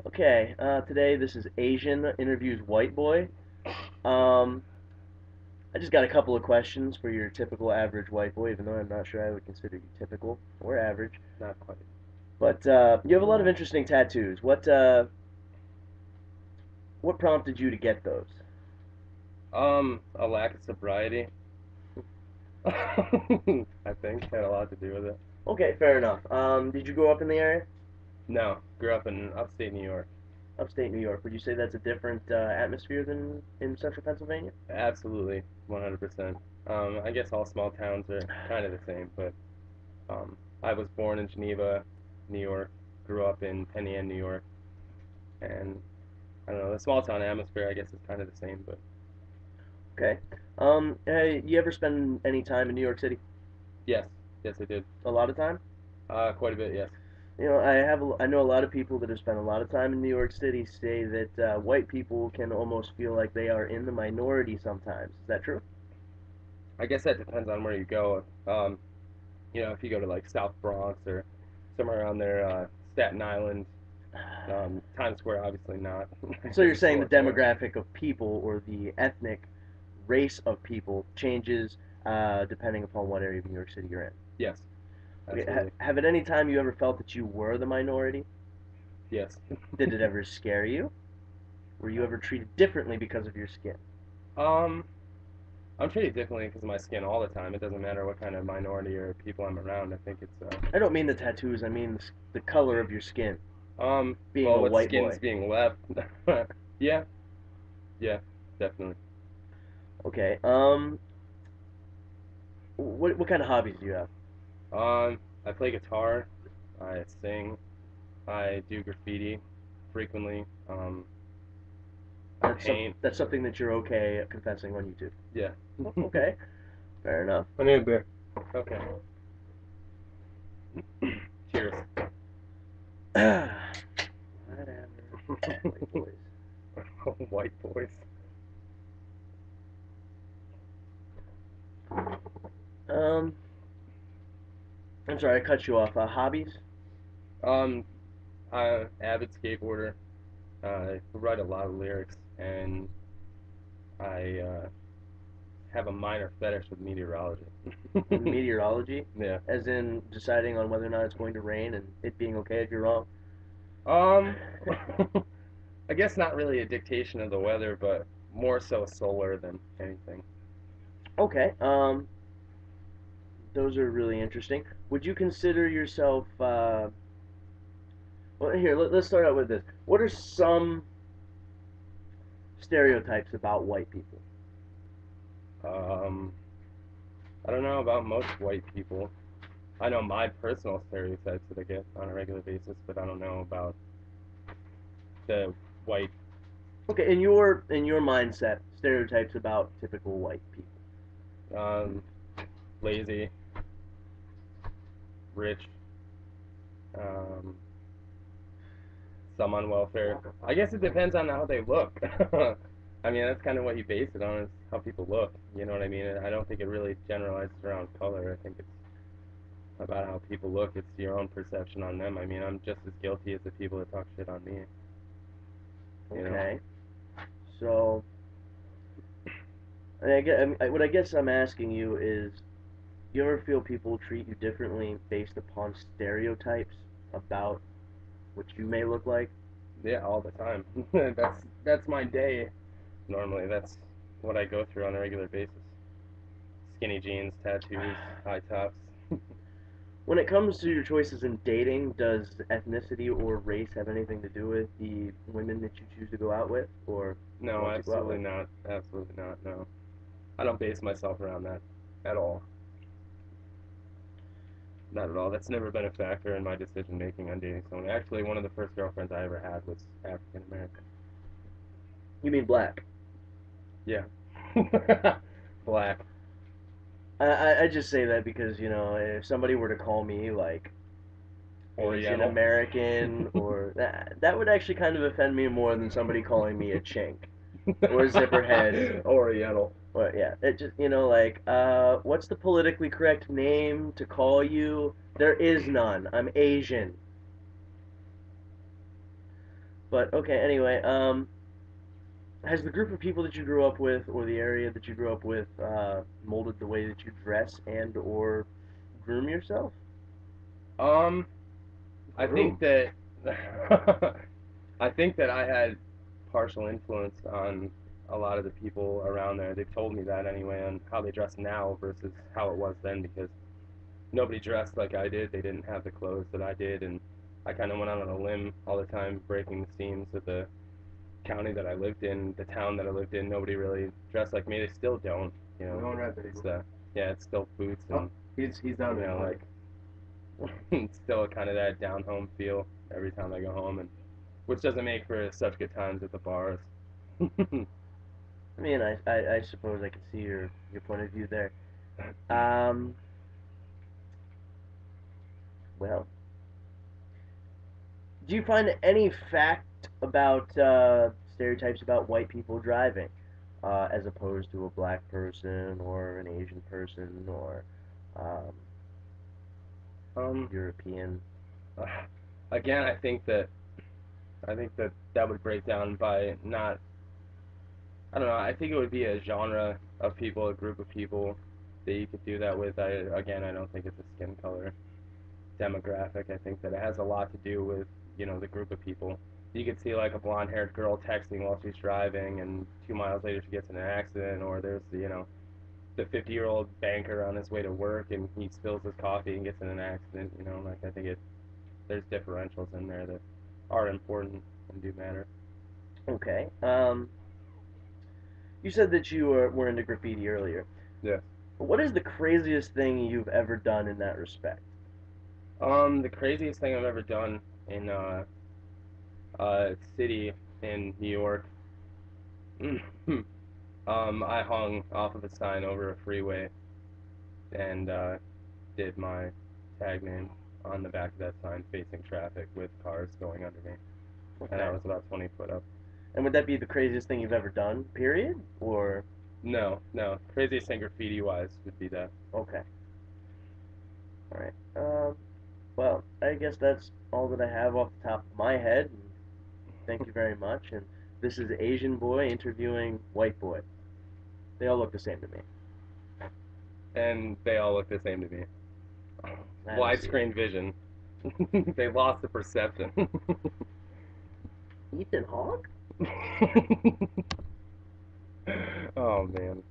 Okay, today this is Asian interviews white boy. Um, I just got a couple of questions for your typical average white boy, even though I'm not sure I would consider you typical or average. Not quite. But you have a lot of interesting tattoos. What prompted you to get those? A lack of sobriety. I think had a lot to do with it. Okay, fair enough. Did you grow up in the area? No, grew up in upstate New York. Upstate New York. Would you say that's a different atmosphere than in central Pennsylvania? Absolutely, 100%. I guess all small towns are kind of the same, but um, I was born in Geneva, New York. Grew up in Penn Yan, New York, and I don't know. The small town atmosphere, I guess, is kind of the same, but Okay. Hey, you ever spend any time in New York City? yes, yes, I did. A lot of time? Quite a bit, yes. I know a lot of people that have spent a lot of time in New York City say that white people can almost feel like they are in the minority sometimes. Is that true? I guess that depends on where you go. If you go to like South Bronx or somewhere around there, Staten Island, Times Square, obviously not, So because you're it's a saying the war zone. demographic of people or the ethnic race of people changes depending upon what area of New York City you're in. Yes, Okay, absolutely. have at any time you ever felt that you were the minority? Yes. Did it ever scare you? Were you ever treated differently because of your skin? um, I'm treated differently because of my skin all the time. It doesn't matter what kind of minority or people I'm around. I think it's I don't mean the tattoos. I mean the color of your skin. Being well, a what white skin's boy. being left. Yeah, yeah, definitely. Okay. What kind of hobbies do you have? I play guitar. I sing. I do graffiti frequently. I paint. That's something that you're okay confessing on YouTube. Yeah. Okay, fair enough. I need a beer. Okay. Cheers. Whatever. White boys. White boys. Um, I'm sorry, I cut you off. Hobbies? Um, I'm an avid skateboarder. I write a lot of lyrics, and I have a minor fetish with meteorology. Meteorology? Yeah. As in deciding on whether or not it's going to rain and it being okay if you're wrong? Um, I guess not really a dictation of the weather, but more so solar than anything. Okay, those are really interesting. Would you consider yourself, well, here, let's start out with this. What are some stereotypes about white people? Um, I don't know about most white people. I know my personal stereotypes that I get on a regular basis, but I don't know about the white. Okay, in your mindset, stereotypes about typical white people. Um, Lazy, rich, um, some on welfare. I guess it depends on how they look. I mean, that's kind of what you base it on is how people look. You know what I mean? I don't think it really generalizes around color. I think it's about how people look. It's your own perception on them. I mean, I'm just as guilty as the people that talk shit on me. You know? Okay, so what I guess I'm asking you is, you ever feel people treat you differently based upon stereotypes about what you may look like? Yeah, all the time. That's my day. Normally, that's what I go through on a regular basis. Skinny jeans, tattoos, high tops. When it comes to your choices in dating, does ethnicity or race have anything to do with the women that you choose to go out with or No, want to go out absolutely with? not. Absolutely not. No, I don't base myself around that at all. Not at all. That's never been a factor in my decision making on dating someone. Actually, one of the first girlfriends I ever had was African American. You mean black? Yeah. Black. I just say that because if somebody were to call me like Asian Oriental. American or that would actually kind of offend me more than somebody calling me a chink or a zipperhead. Oriental. Well, yeah, it just like what's the politically correct name to call you? There is none. I'm Asian. But okay, anyway, has the group of people that you grew up with, or the area that you grew up with, molded the way that you dress and or groom yourself? Um, I think Groom. that I think that I had partial influence on a lot of the people around there. They've told me that anyway, on how they dress now versus how it was then, because nobody dressed like I did. They didn't have the clothes that I did, and I kind of went out on a limb all the time, breaking the seams of the county that I lived in, the town that I lived in. Nobody really dressed like me. They still don't. You know, Going right there. it's yeah, it's still boots Oh, and he's down you there. know Buddy. like it's still kind of that down home feel every time I go home, and which doesn't make for such good times at the bars. I mean, I suppose I can see your point of view there. Um, well, do you find any fact about stereotypes about white people driving, as opposed to a black person or an Asian person or um, um, European? again, I think that that would break down by not. I don't know. I think it would be a genre of people, a group of people that you could do that with. I don't think it's a skin color demographic. I think that it has a lot to do with the group of people. You could see like a blonde-haired girl texting while she's driving, and 2 miles later she gets in an accident. Or there's the 50-year-old banker on his way to work and he spills his coffee and gets in an accident. Like I think there's differentials in there that are important and do matter. Okay. You said that you were into graffiti earlier. Yeah. What is the craziest thing you've ever done in that respect? The craziest thing I've ever done in city in New York. I hung off of a sign over a freeway and did my tag name on the back of that sign facing traffic with cars going under me, and I Okay. was about 20 foot up. And would that be the craziest thing you've ever done? Period. Or No, no, craziest thing graffiti wise would be that. okay. All right. Well, I guess that's all that I have off the top of my head. Thank you very much. And this is Asian boy interviewing white boy. They all look the same to me. And they all look the same to me. I don't see it. Widescreen vision. They lost the perception. Ethan Hawke? Oh man.